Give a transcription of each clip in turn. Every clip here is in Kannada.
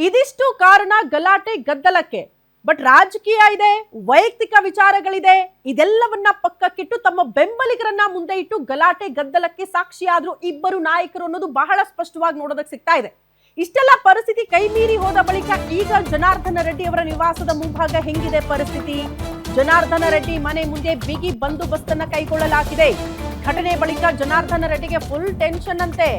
ಇದಿಷ್ಟು ಕಾರಣ ಗಲಾಟೆ ಗದ್ದಲಕ್ಕೆ. ಬಟ್ ರಾಜಕೀಯ ಇದೆ, ವೈಯಕ್ತಿಕ ವಿಚಾರಗಳಿದೆ, ಇದೆಲ್ಲವನ್ನ ಪಕ್ಕಕ್ಕಿಟ್ಟು ತಮ್ಮ ಬೆಂಬಲಿಗರನ್ನ ಮುಂದೆ ಇಟ್ಟು ಗಲಾಟೆ ಗದ್ದಲಕ್ಕೆ ಸಾಕ್ಷಿಯಾದ್ರು ಇಬ್ಬರು ನಾಯಕರು ಅನ್ನೋದು ಬಹಳ ಸ್ಪಷ್ಟವಾಗಿ ನೋಡೋದಕ್ಕೆ ಸಿಗ್ತಾ ಇದೆ. ಇಷ್ಟೆಲ್ಲ ಪರಿಸ್ಥಿತಿ ಕೈ ಮೀರಿ ಹೋದ ಬಳಿಕ ಈಗ ಜನಾರ್ದನ ರೆಡ್ಡಿ ಅವರ ನಿವಾಸದ ಮುಂಭಾಗ ಹೆಂಗಿದೆ ಪರಿಸ್ಥಿತಿ? ಜನಾರ್ದನ ರೆಡ್ಡಿ ಮನೆ ಮುಂದೆ ಬಿಗಿ ಬಂದೋಬಸ್ತನ್ನ ಕೈಗೊಳ್ಳಲಾಗಿದೆ. ಘಟನೆ ಬಳಿಕ ಜನಾರ್ದನ ರೆಡ್ಡಿಗೆ ಫುಲ್ ಟೆನ್ಷನ್ ಅಂತೆ.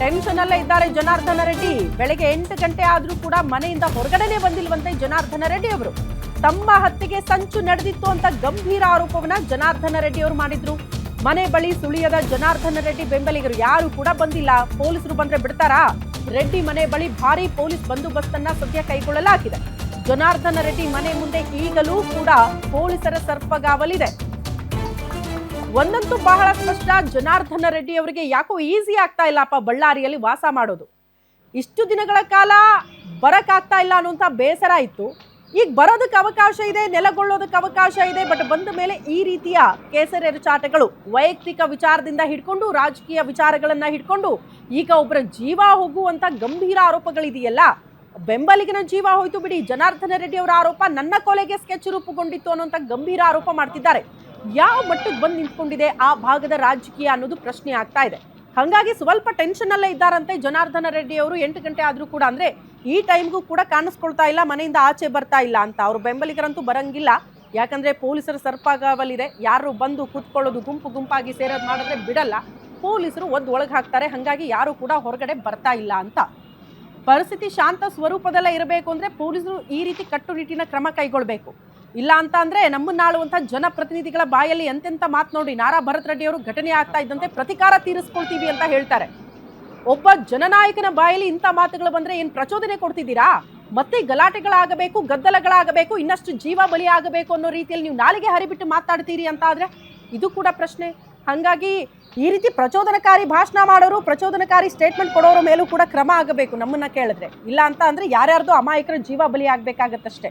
ಟೆನ್ಷನ್ ಅಲ್ಲೇ ಇದ್ದಾರೆ ಜನಾರ್ದನ ರೆಡ್ಡಿ. ಬೆಳಗ್ಗೆ 8 ಗಂಟೆ ಆದ್ರೂ ಕೂಡ ಮನೆಯಿಂದ ಹೊರಗಡೆನೆ ಬಂದಿಲ್ವಂತೆ ಜನಾರ್ದನ ರೆಡ್ಡಿ ಅವರು. ತಮ್ಮ ಹತ್ಯೆಗೆ ಸಂಚು ನಡೆದಿತ್ತು ಅಂತ ಗಂಭೀರ ಆರೋಪವನ್ನ ಜನಾರ್ದನ ರೆಡ್ಡಿ ಅವರು ಮಾಡಿದ್ರು. ಮನೆ ಬಳಿ ಸುಳಿಯದ ಜನಾರ್ದನ ರೆಡ್ಡಿ ಬೆಂಬಲಿಗರು ಯಾರು ಕೂಡ ಬಂದಿಲ್ಲ. ಪೊಲೀಸರು ಬಂದ್ರೆ ಬಿಡ್ತಾರಾ? ರೆಡ್ಡಿ ಮನೆ ಬಳಿ ಭಾರಿ ಪೊಲೀಸ್ ಬಂದೋಬಸ್ತನ್ನ ಸದ್ಯ ಕೈಗೊಳ್ಳಲಾಗಿದೆ. ಜನಾರ್ದನ ರೆಡ್ಡಿ ಮನೆ ಮುಂದೆ ಈಗಲೂ ಕೂಡ ಪೊಲೀಸರ ಸರ್ಪಗಾವಲಿದೆ. ಒಂದಂತೂ ಬಹಳ ಸ್ಪಷ್ಟ, ಜನಾರ್ದನ ರೆಡ್ಡಿ ಅವರಿಗೆ ಯಾಕೋ ಈಸಿ ಆಗ್ತಾ ಇಲ್ಲಪ್ಪ ಬಳ್ಳಾರಿಯಲ್ಲಿ ವಾಸ ಮಾಡೋದು. ಇಷ್ಟು ದಿನಗಳ ಕಾಲ ಬರಕ್ಕಾಗ್ತಾ ಇಲ್ಲ ಅನ್ನುವಂಥ ಬೇಸರ ಇತ್ತು. ಈಗ ಬರೋದಕ್ಕೆ ಅವಕಾಶ ಇದೆ, ನೆಲೆಗೊಳ್ಳೋದಕ್ಕೆ ಅವಕಾಶ ಇದೆ. ಬಟ್ ಬಂದ ಮೇಲೆ ಈ ರೀತಿಯ ಕೇಸರೆರಚಾಟಗಳು, ವೈಯಕ್ತಿಕ ವಿಚಾರದಿಂದ ಹಿಡ್ಕೊಂಡು ರಾಜಕೀಯ ವಿಚಾರಗಳನ್ನ ಹಿಡ್ಕೊಂಡು ಈಗ ಒಬ್ಬರ ಜೀವ ಹೋಗುವಂತ ಗಂಭೀರ ಆರೋಪಗಳಿದೆಯಲ್ಲ. ಬೆಂಬಲಿಗನ ಜೀವ ಹೋಯ್ತು ಬಿಡಿ, ಜನಾರ್ದನ ರೆಡ್ಡಿ ಅವರ ಆರೋಪ ನನ್ನ ಕೊಲೆಗೆ ಸ್ಕೆಚ್ ರೂಪುಗೊಂಡಿತ್ತು ಅನ್ನುವಂಥ ಗಂಭೀರ ಆರೋಪ ಮಾಡ್ತಿದ್ದಾರೆ. ಯಾವ ಮಟ್ಟಕ್ಕೆ ಬಂದು ನಿಂತ್ಕೊಂಡಿದೆ ಆ ಭಾಗದ ರಾಜಕೀಯ ಅನ್ನೋದು ಪ್ರಶ್ನೆ ಆಗ್ತಾ ಇದೆ. ಹಾಗಾಗಿ ಸ್ವಲ್ಪ ಟೆನ್ಷನ್ ಅಲ್ಲೇ ಇದ್ದಾರಂತೆ ಜನಾರ್ದನ ರೆಡ್ಡಿ ಅವರು. 8 ಗಂಟೆ ಆದ್ರೂ ಕೂಡ, ಅಂದ್ರೆ ಈ ಟೈಮ್ಗೂ ಕೂಡ ಕಾಣಿಸ್ಕೊಳ್ತಾ ಇಲ್ಲ, ಮನೆಯಿಂದ ಆಚೆ ಬರ್ತಾ ಇಲ್ಲ ಅಂತ. ಅವ್ರ ಬೆಂಬಲಿಗರಂತೂ ಬರಂಗಿಲ್ಲ, ಯಾಕಂದ್ರೆ ಪೊಲೀಸರ ಸರ್ಪಾಗಾವಲಿದೆ. ಯಾರು ಬಂದು ಕೂತ್ಕೊಳ್ಳೋದು, ಗುಂಪು ಗುಂಪಾಗಿ ಸೇರೋದು ಮಾಡಿದ್ರೆ ಬಿಡಲ್ಲ, ಪೊಲೀಸರು ಒಳಗೆ ಹಾಕ್ತಾರೆ. ಹಾಗಾಗಿ ಯಾರು ಕೂಡ ಹೊರಗಡೆ ಬರ್ತಾ ಇಲ್ಲ ಅಂತ. ಪರಿಸ್ಥಿತಿ ಶಾಂತ ಸ್ವರೂಪದಲ್ಲೇ ಇರಬೇಕು ಅಂದ್ರೆ ಪೊಲೀಸರು ಈ ರೀತಿ ಕಟ್ಟುನಿಟ್ಟಿನ ಕ್ರಮ ಕೈಗೊಳ್ಬೇಕು. ಇಲ್ಲ ಅಂತ ಅಂದ್ರೆ ನಮ್ಮನ್ನಾಳುವಂಥ ಜನಪ್ರತಿನಿಧಿಗಳ ಬಾಯಲ್ಲಿ ಎಂತೆಂಥ ಮಾತು ನೋಡಿ. ನಾರಾ ಭರತ್ ರೆಡ್ಡಿ ಅವರು ಘಟನೆ ಆಗ್ತಾ ಇದ್ದಂತೆ ಪ್ರತಿಕಾರ ತೀರಿಸ್ಕೊಳ್ತೀವಿ ಅಂತ ಹೇಳ್ತಾರೆ. ಒಬ್ಬ ಜನನಾಯಕನ ಬಾಯಲ್ಲಿ ಇಂಥ ಮಾತುಗಳು ಬಂದ್ರೆ ಏನ್ ಪ್ರಚೋದನೆ ಕೊಡ್ತಿದ್ದೀರಾ? ಮತ್ತೆ ಗಲಾಟೆಗಳಾಗಬೇಕು, ಗದ್ದಲಗಳಾಗಬೇಕು, ಇನ್ನಷ್ಟು ಜೀವ ಬಲಿ ಆಗಬೇಕು ಅನ್ನೋ ರೀತಿಯಲ್ಲಿ ನೀವು ನಾಲಿಗೆ ಹರಿಬಿಟ್ಟು ಮಾತಾಡ್ತೀರಿ ಅಂತ ಆದ್ರೆ ಇದು ಕೂಡ ಪ್ರಶ್ನೆ. ಹಾಗಾಗಿ ಈ ರೀತಿ ಪ್ರಚೋದನಕಾರಿ ಭಾಷಣ ಮಾಡೋರು, ಪ್ರಚೋದನಕಾರಿ ಸ್ಟೇಟ್ಮೆಂಟ್ ಕೊಡೋರ ಮೇಲೂ ಕೂಡ ಕ್ರಮ ಆಗಬೇಕು ನಮ್ಮನ್ನ ಕೇಳಿದ್ರೆ. ಇಲ್ಲ ಅಂತ ಅಂದ್ರೆ ಯಾರ್ಯಾರ್ದು ಅಮಾಯಕರ ಜೀವ ಬಲಿ ಆಗ್ಬೇಕಾಗತ್ತಷ್ಟೇ.